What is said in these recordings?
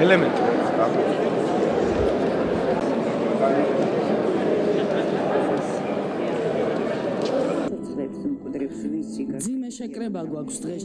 Element.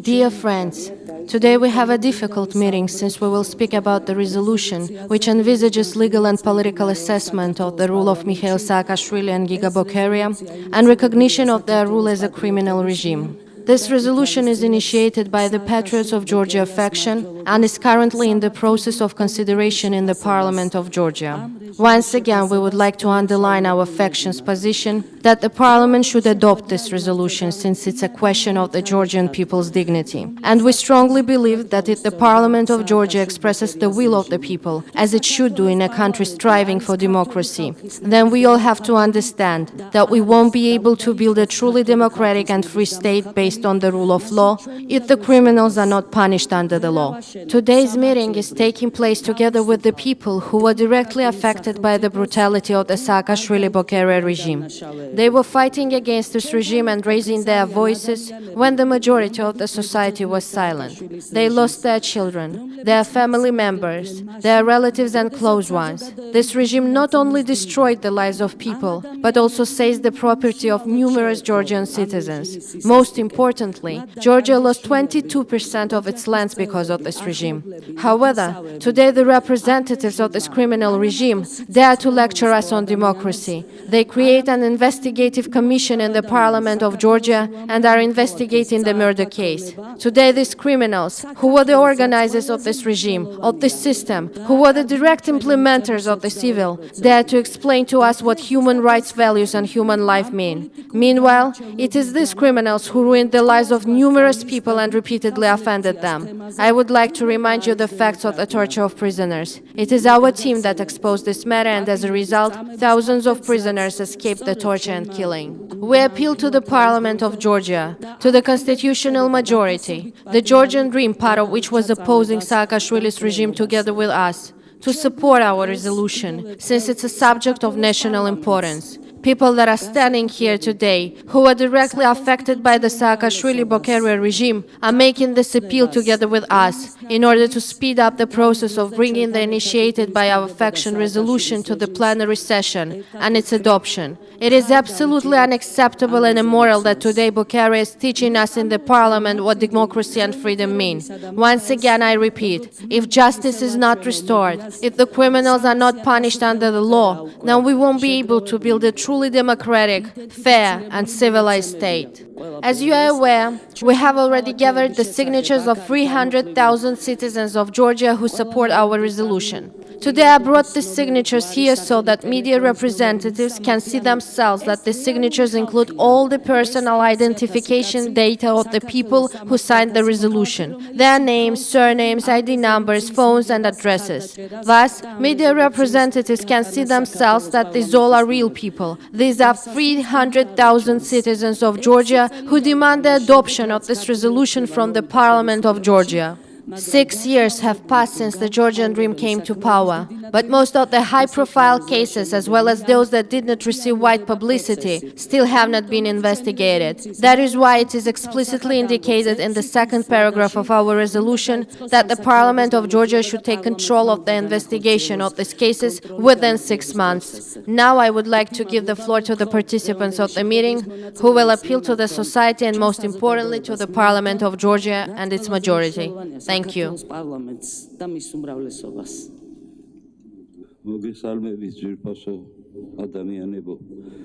Dear friends, today we have a difficult meeting since we will speak about the resolution which envisages legal and political assessment of the rule of Mikheil, Saakashvili and Giga Bokeria and recognition of their rule as a criminal regime. This resolution is initiated by the Patriots of Georgia faction and is currently in the process of consideration in the Parliament of Georgia. Once again, we would like to underline our faction's position that the Parliament should adopt this resolution since it's a question of the Georgian people's dignity. And we strongly believe that if the Parliament of Georgia expresses the will of the people, as it should do in a country striving for democracy, then we all have to understand that we won't be able to build a truly democratic and free state based on the rule of law if the criminals are not punished under the law. Today's meeting is taking place together with the people who were directly affected by the brutality of the Saakashvili-Bokeria regime. They were fighting against this regime and raising their voices when the majority of the society was silent. They lost their children, their family members, their relatives and close ones. This regime not only destroyed the lives of people, but also seized the property of numerous Georgian citizens. Most importantly, Georgia lost 22% of its lands because of this regime. However, today the representatives of this criminal regime dare to lecture us on democracy. They create an investigative commission in the Parliament of Georgia and are investigating the murder case. Today these criminals, who were the organizers of this regime, of this system, who were the direct implementers of this evil, dare to explain to us what human rights values and human life mean. Meanwhile, it is these criminals who ruined the lives of numerous people and repeatedly offended them. I would like to remind you the facts of the torture of prisoners. It is our team that exposed this matter, and as a result, thousands of prisoners escaped the torture and killing. We appeal to the Parliament of Georgia, to the constitutional majority, the Georgian Dream, part of which was opposing Saakashvili's regime together with us, to support our resolution, since it's a subject of national importance. People that are standing here today, who are directly affected by the Saakashvili-Bokeria regime, are making this appeal together with us in order to speed up the process of bringing the initiated by our faction resolution to the plenary session and its adoption. It is absolutely unacceptable and immoral that today Bokeria is teaching us in the parliament what democracy and freedom mean. Once again, I repeat, if justice is not restored, if the criminals are not punished under the law, then we won't be able to build a truly democratic, fair and civilized state. As you are aware, we have already gathered the signatures of 300,000 citizens of Georgia who support our resolution. Today I brought these signatures here so that media representatives can see themselves that the signatures include all the personal identification data of the people who signed the resolution, their names, surnames, ID numbers, phones and addresses. Thus, media representatives can see themselves that these all are real people. These are 300,000 citizens of Georgia who demand the adoption of this resolution from the Parliament of Georgia. 6 years have passed since the Georgian Dream came to power, but most of the high-profile cases, as well as those that did not receive wide publicity, still have not been investigated. That is why it is explicitly indicated in the second paragraph of our resolution that the Parliament of Georgia should take control of the investigation of these cases within 6 months. Now I would like to give the floor to the participants of the meeting, who will appeal to the society and most importantly to the Parliament of Georgia and its majority. Thank you.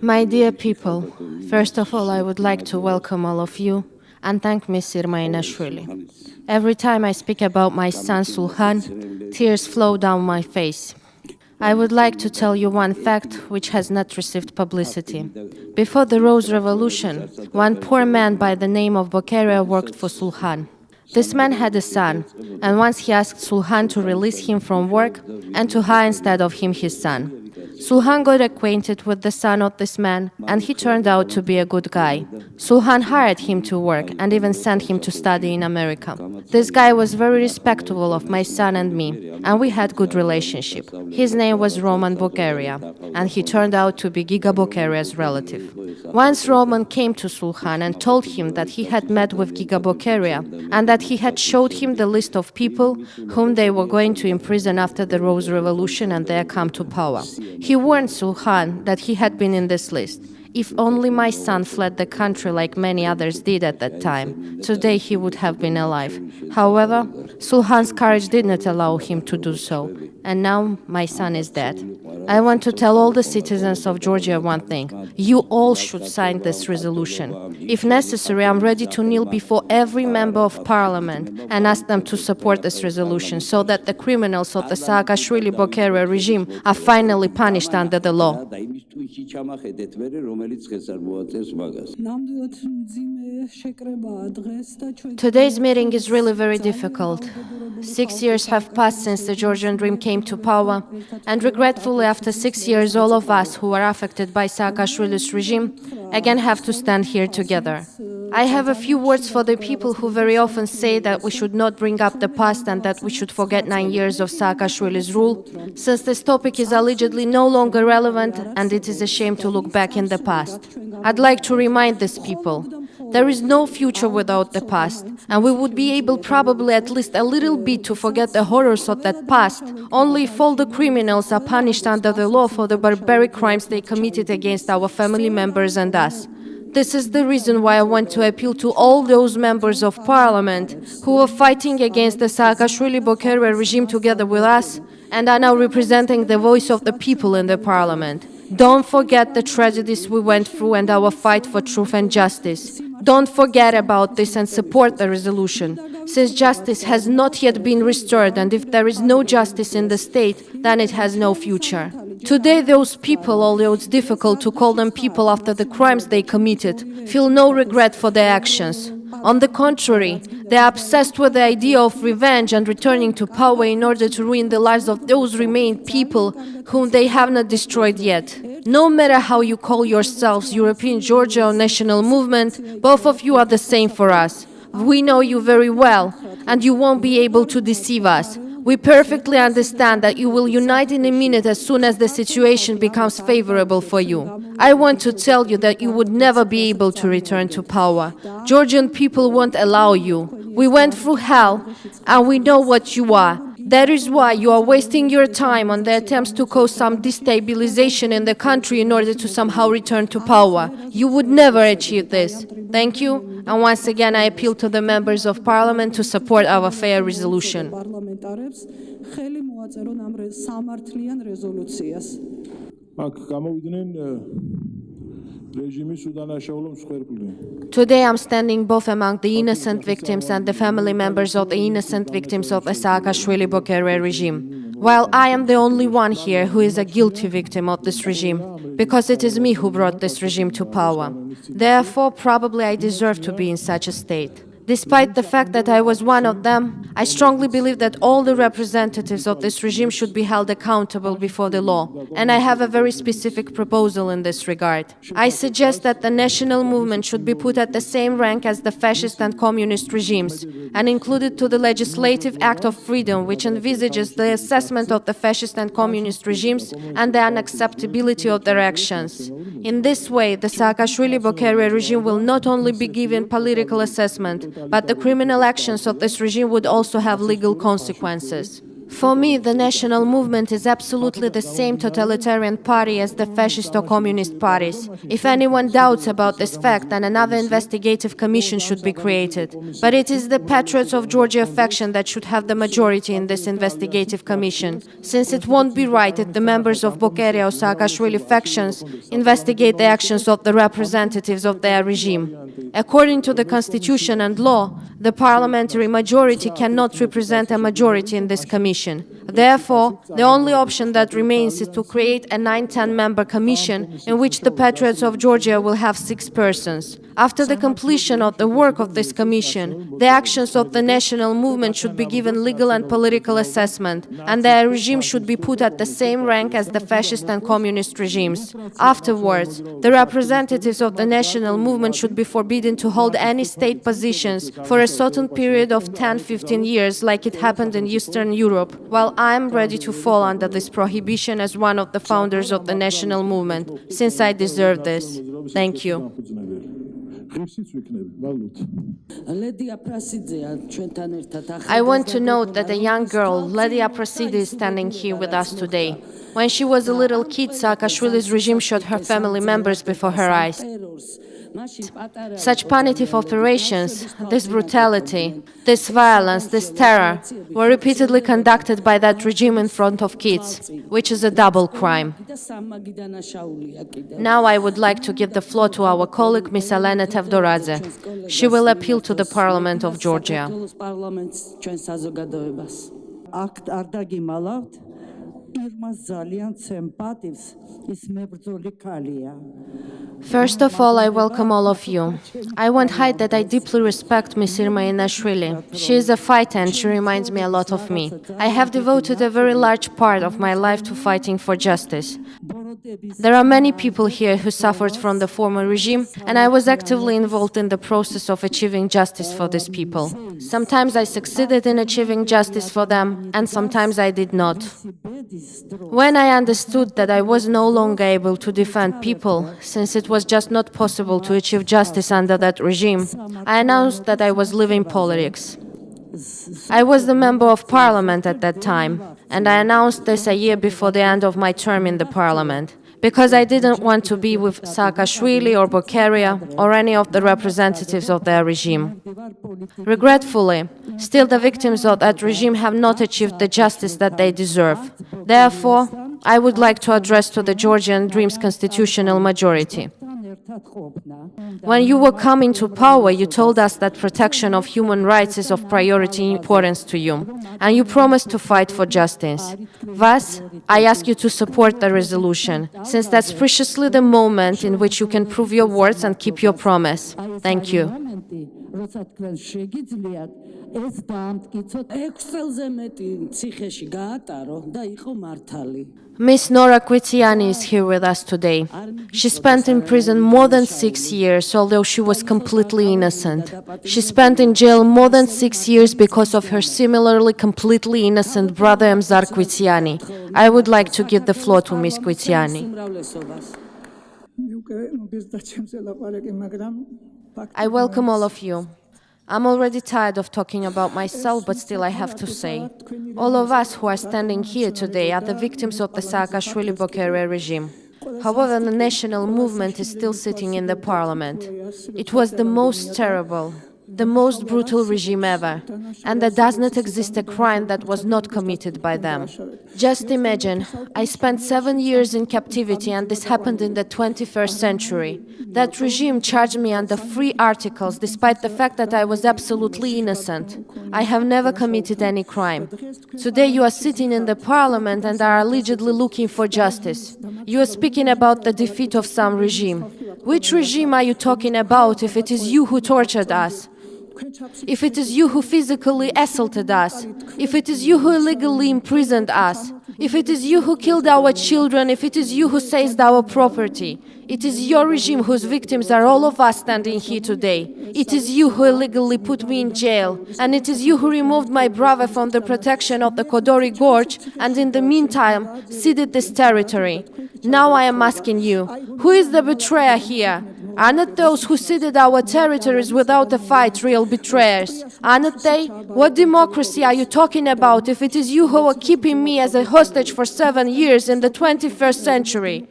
My dear people, first of all, I would like to welcome all of you and thank Ms. Irmainashvili. Every time I speak about my son Sulhan, tears flow down my face. I would like to tell you one fact which has not received publicity. Before the Rose Revolution, one poor man by the name of Bokeria worked for Sulhan. This man had a son, and once he asked Sulhan to release him from work and to hire instead of him his son. Sulhan got acquainted with the son of this man, and he turned out to be a good guy. Sulhan hired him to work and even sent him to study in America. This guy was very respectful of my son and me, and we had good relationship. His name was Roman Bokeria, and he turned out to be Giga Bokeria's relative. Once Roman came to Sulhan and told him that he had met with Giga Bokeria and that he had showed him the list of people whom they were going to imprison after the Rose Revolution and their come to power. He warned Sulhan that he had been in this list. If only my son fled the country like many others did at that time, today he would have been alive. However, Sulhan's courage did not allow him to do so, and now my son is dead. I want to tell all the citizens of Georgia one thing. You all should sign this resolution. If necessary, I'm ready to kneel before every member of parliament and ask them to support this resolution so that the criminals of the Saakashvili-Bokeria regime are finally punished under the law. Today's meeting is really very difficult. 6 years have passed since the Georgian Dream came to power, and regretfully, after 6 years, all of us who are affected by Saakashvili's regime again have to stand here together. I have a few words for the people who very often say that we should not bring up the past and that we should forget 9 years of Saakashvili's rule, since this topic is allegedly no longer relevant and it is a shame to look back in the past. I'd like to remind these people. There is no future without the past, and we would be able probably at least a little bit to forget the horrors of that past, only if all the criminals are punished under the law for the barbaric crimes they committed against our family members and us. This is the reason why I want to appeal to all those members of parliament who are fighting against the Saakashvili-Bokeria regime together with us and are now representing the voice of the people in the parliament. Don't forget the tragedies we went through and our fight for truth and justice. Don't forget about this and support the resolution, since justice has not yet been restored, and if there is no justice in the state, then it has no future. Today, those people, although it's difficult to call them people after the crimes they committed, feel no regret for their actions. On the contrary, they are obsessed with the idea of revenge and returning to power in order to ruin the lives of those remaining people whom they have not destroyed yet. No matter how you call yourselves European Georgia or National Movement, both of you are the same for us. We know you very well, and you won't be able to deceive us. We perfectly understand that you will unite in a minute as soon as the situation becomes favorable for you. I want to tell you that you would never be able to return to power. Georgian people won't allow you. We went through hell, and we know what you are. That is why you are wasting your time on the attempts to cause some destabilization in the country in order to somehow return to power. You would never achieve this. Thank you, and once again I appeal to the members of parliament to support our fair resolution. Today I'm standing both among the innocent victims and the family members of the innocent victims of the Saakashvili-Bokeria regime. While I am the only one here who is a guilty victim of this regime, because it is me who brought this regime to power. Therefore, probably I deserve to be in such a state. Despite the fact that I was one of them, I strongly believe that all the representatives of this regime should be held accountable before the law, and I have a very specific proposal in this regard. I suggest that the national movement should be put at the same rank as the fascist and communist regimes, and included to the Legislative Act of Freedom, which envisages the assessment of the fascist and communist regimes and the unacceptability of their actions. In this way, the Saakashvili-Bokeria regime will not only be given political assessment, but the criminal actions of this regime would also have legal consequences. For me, the national movement is absolutely the same totalitarian party as the fascist or communist parties. If anyone doubts about this fact, then another investigative commission should be created. But it is the Patriots of Georgia faction that should have the majority in this investigative commission, since it won't be right if the members of Bokeria or Saakashvili factions investigate the actions of the representatives of their regime. According to the constitution and law, the parliamentary majority cannot represent a majority in this commission. Therefore, the only option that remains is to create a 9-10-member commission in which the Patriots of Georgia will have 6 persons. After the completion of the work of this commission, the actions of the national movement should be given legal and political assessment, and their regime should be put at the same rank as the fascist and communist regimes. Afterwards, the representatives of the national movement should be forbidden to hold any state positions for a certain period of 10-15 years, like it happened in Eastern Europe, while I am ready to fall under this prohibition as one of the founders of the national movement, since I deserve this. Thank you. I want to note that a young girl, Ledia Prasidi, is standing here with us today. When she was a little kid, Saakashvili's regime shot her family members before her eyes. Such punitive operations, this brutality, this violence, this terror, were repeatedly conducted by that regime in front of kids, which is a double crime. Now I would like to give the floor to our colleague, Ms. Elena Tevdoradze. She will appeal to the Parliament of Georgia. First of all, I welcome all of you. I won't hide that I deeply respect Ms. Irma Inashvili. She is a fighter and she reminds me a lot of me. I have devoted a very large part of my life to fighting for justice. There are many people here who suffered from the former regime, and I was actively involved in the process of achieving justice for these people. Sometimes I succeeded in achieving justice for them, and sometimes I did not. When I understood that I was no longer able to defend people, since it was just not possible to achieve justice under that regime, I announced that I was leaving politics. I was the member of parliament at that time, and I announced this a year before the end of my term in the parliament, because I didn't want to be with Saakashvili or Bokeria or any of the representatives of their regime. Regretfully, still the victims of that regime have not achieved the justice that they deserve. Therefore, I would like to address to the Georgian Dream's constitutional majority. When you were coming to power, you told us that protection of human rights is of priority importance to you, and you promised to fight for justice. Thus, I ask you to support the resolution, since that's preciously the moment in which you can prove your words and keep your promise. Thank you. Miss Nora Kvitsiani is here with us today. She spent in prison more than 6 years, although she was completely innocent. She spent in jail more than 6 years because of her similarly completely innocent brother Emzar Kvitsiani. I would like to give the floor to Miss Kvitsiani. I welcome all of you. I'm already tired of talking about myself, but still I have to say, all of us who are standing here today are the victims of the Saakashvili-Bokeria regime. However, the national movement is still sitting in the parliament. It was the most terrible, the most brutal regime ever, and there does not exist a crime that was not committed by them. Just imagine, I spent 7 years in captivity, and this happened in the 21st century. That regime charged me under 3 articles, despite the fact that I was absolutely innocent. I have never committed any crime. Today you are sitting in the parliament and are allegedly looking for justice. You are speaking about the defeat of some regime. Which regime are you talking about if it is you who tortured us? If it is you who physically assaulted us, if it is you who illegally imprisoned us, if it is you who killed our children, if it is you who seized our property, it is your regime whose victims are all of us standing here today. It is you who illegally put me in jail, and it is you who removed my brother from the protection of the Kodori Gorge and in the meantime ceded this territory. Now I am asking you, who is the betrayer here? Are not those who ceded our territories without a fight real betrayers? Are not they? What democracy are you talking about if it is you who are keeping me as a hostage for 7 years in the 21st century?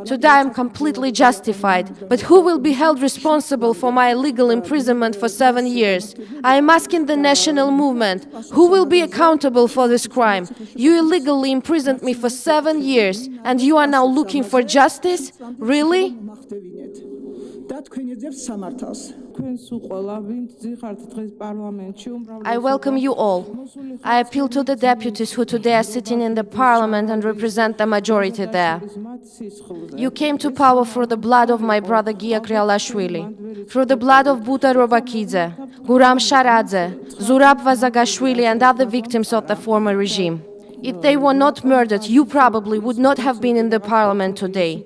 Today I am completely justified, but who will be held responsible for my illegal imprisonment for 7 years? I am asking the national movement, who will be accountable for this crime? You illegally imprisoned me for 7 years, and you are now looking for justice? Really? I welcome you all. I appeal to the deputies who today are sitting in the parliament and represent the majority there. You came to power through the blood of my brother Giga, through the blood of Buta Robakidze, Guram Sharadze, Zurab Vazagashvili and other victims of the former regime. If they were not murdered, you probably would not have been in the parliament today.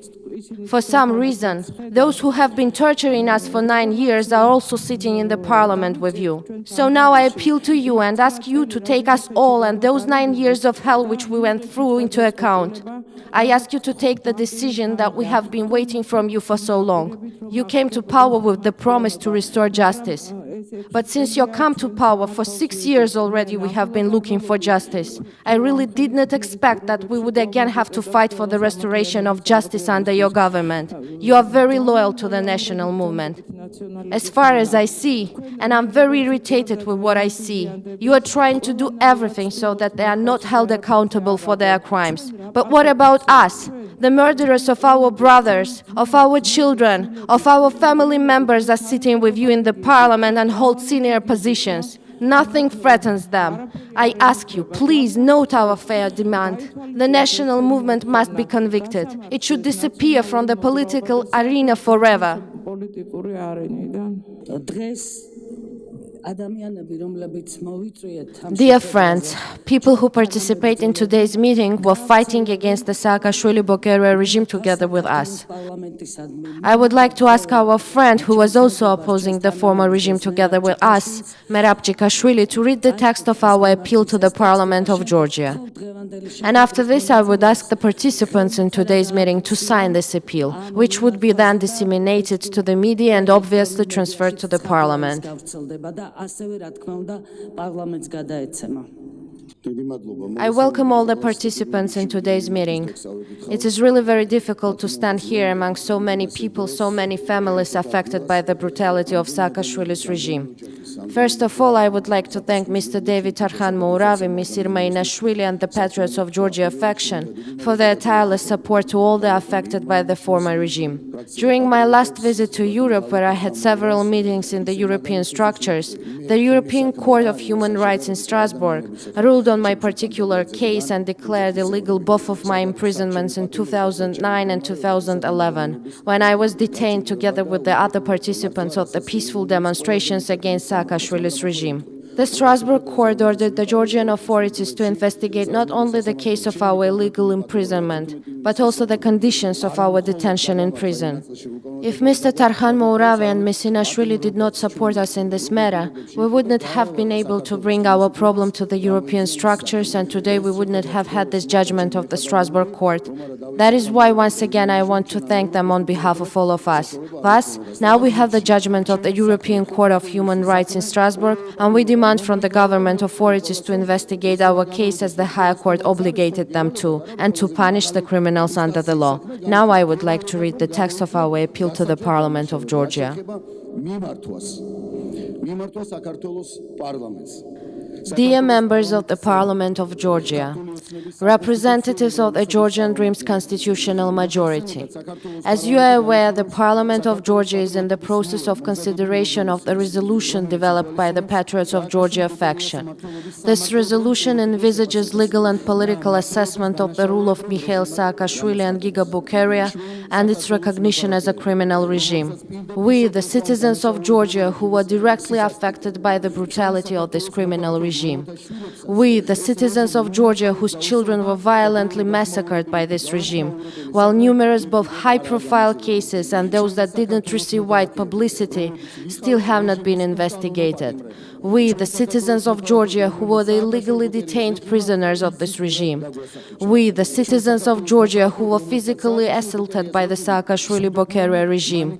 For some reason, those who have been torturing us for 9 years are also sitting in the parliament with you. So now I appeal to you and ask you to take us all and those 9 years of hell which we went through into account. I ask you to take the decision that we have been waiting from you for so long. You came to power with the promise to restore justice. But since you come to power, for 6 years already we have been looking for justice. I really did not expect that we would again have to fight for the restoration of justice under your government. You are very loyal to the national movement. As far as I see, and I'm very irritated with what I see, you are trying to do everything so that they are not held accountable for their crimes. But what about us? The murderers of our brothers, of our children, of our family members are sitting with you in the parliament and hold senior positions. Nothing threatens them. I ask you, please note our fair demand. The national movement must be convicted. It should disappear from the political arena forever. Dear friends, people who participate in today's meeting were fighting against the Saakashvili-Bokeria regime together with us. I would like to ask our friend who was also opposing the former regime together with us, Merab Chikashvili, to read the text of our appeal to the Parliament of Georgia. And after this, I would ask the participants in today's meeting to sign this appeal, which would be then disseminated to the media and obviously transferred to the Parliament. I welcome all the participants in today's meeting. It is really very difficult to stand here among so many people, so many families affected by the brutality of Saakashvili's regime. First of all, I would like to thank Mr. David Tarkhan Mouravi, Ms. Irma Inashvili and the Patriots of Georgia faction for their tireless support to all the affected by the former regime. During my last visit to Europe, where I had several meetings in the European structures, the European Court of Human Rights in Strasbourg ruled on my particular case and declared illegal both of my imprisonments in 2009 and 2011, when I was detained together with the other participants of the peaceful demonstrations against Saakashvili's regime. The Strasbourg court ordered the Georgian authorities to investigate not only the case of our illegal imprisonment, but also the conditions of our detention in prison. If Mr. Tarkhan Mouravi and Ms. Inashvili did not support us in this matter, we would not have been able to bring our problem to the European structures, and today we would not have had this judgment of the Strasbourg court. That is why, once again, I want to thank them on behalf of all of us. Thus, now we have the judgment of the European Court of Human Rights in Strasbourg, and we demand from the government authorities to investigate our case as the higher court obligated them to, and to punish the criminals under the law. Now I would like to read the text of our appeal to the Parliament of Georgia. Dear members of the Parliament of Georgia, representatives of the Georgian Dream's constitutional majority, as you are aware, the Parliament of Georgia is in the process of consideration of the resolution developed by the Patriots of Georgia faction. This resolution envisages legal and political assessment of the rule of Mikheil, Saakashvili and Giga Bokeria and its recognition as a criminal regime. We, the citizens of Georgia who were directly affected by the brutality of this criminal regime, we, the citizens of Georgia whose children were violently massacred by this regime, while numerous both high-profile cases and those that didn't receive wide publicity still have not been investigated. We, the citizens of Georgia who were the illegally detained prisoners of this regime. We, the citizens of Georgia who were physically assaulted by the Saakashvili-Bokeria regime.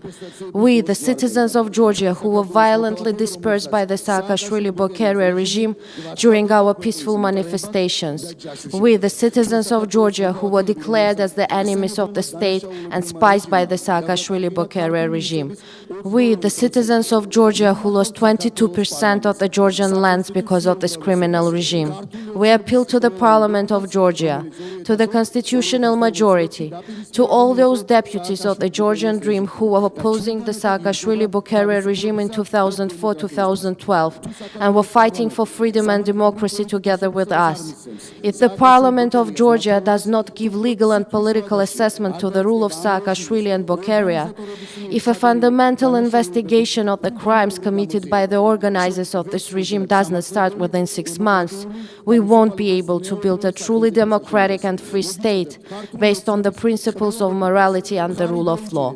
We, the citizens of Georgia who were violently dispersed by the Saakashvili-Bokeria regime during our peaceful manifestations. We, the citizens of Georgia who were declared as the enemies of the state and spies by the Saakashvili-Bokeria regime. We, the citizens of Georgia who lost 22% of the Georgian lands because of this criminal regime. We appeal to the Parliament of Georgia, to the constitutional majority, to all those deputies of the Georgian Dream who were opposing the Saakashvili-Bokeria regime in 2004-2012 and were fighting for freedom and democracy together with us. If the Parliament of Georgia does not give legal and political assessment to the rule of Saakashvili and Bokeria, if a fundamental investigation of the crimes committed by the organizers of this regime does not start within 6 months, we won't be able to build a truly democratic and free state based on the principles of morality and the rule of law.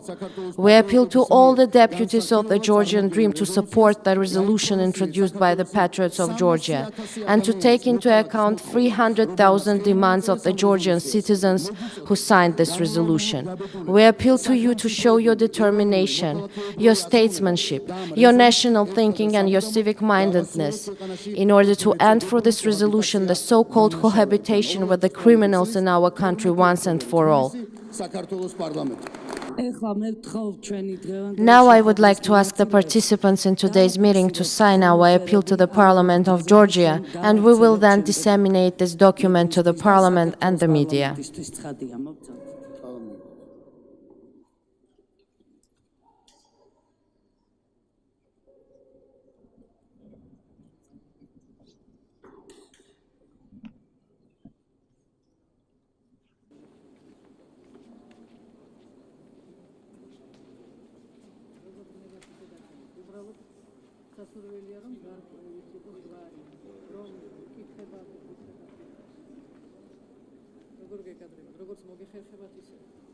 We appeal to all the deputies of the Georgian Dream to support the resolution introduced by the Patriots of Georgia and to take into account 300,000 demands of the Georgian citizens who signed this resolution. We appeal to you to show your determination, your statesmanship, your national thinking and your civic-mindedness in order to end for this resolution the so-called cohabitation with the criminals in our country once and for all. Now I would like to ask the participants in today's meeting to sign our appeal to the Parliament of Georgia, and we will then disseminate this document to the Parliament and the media. როგორ გეკადრება, როგორც მოგეხერხებათ ისე.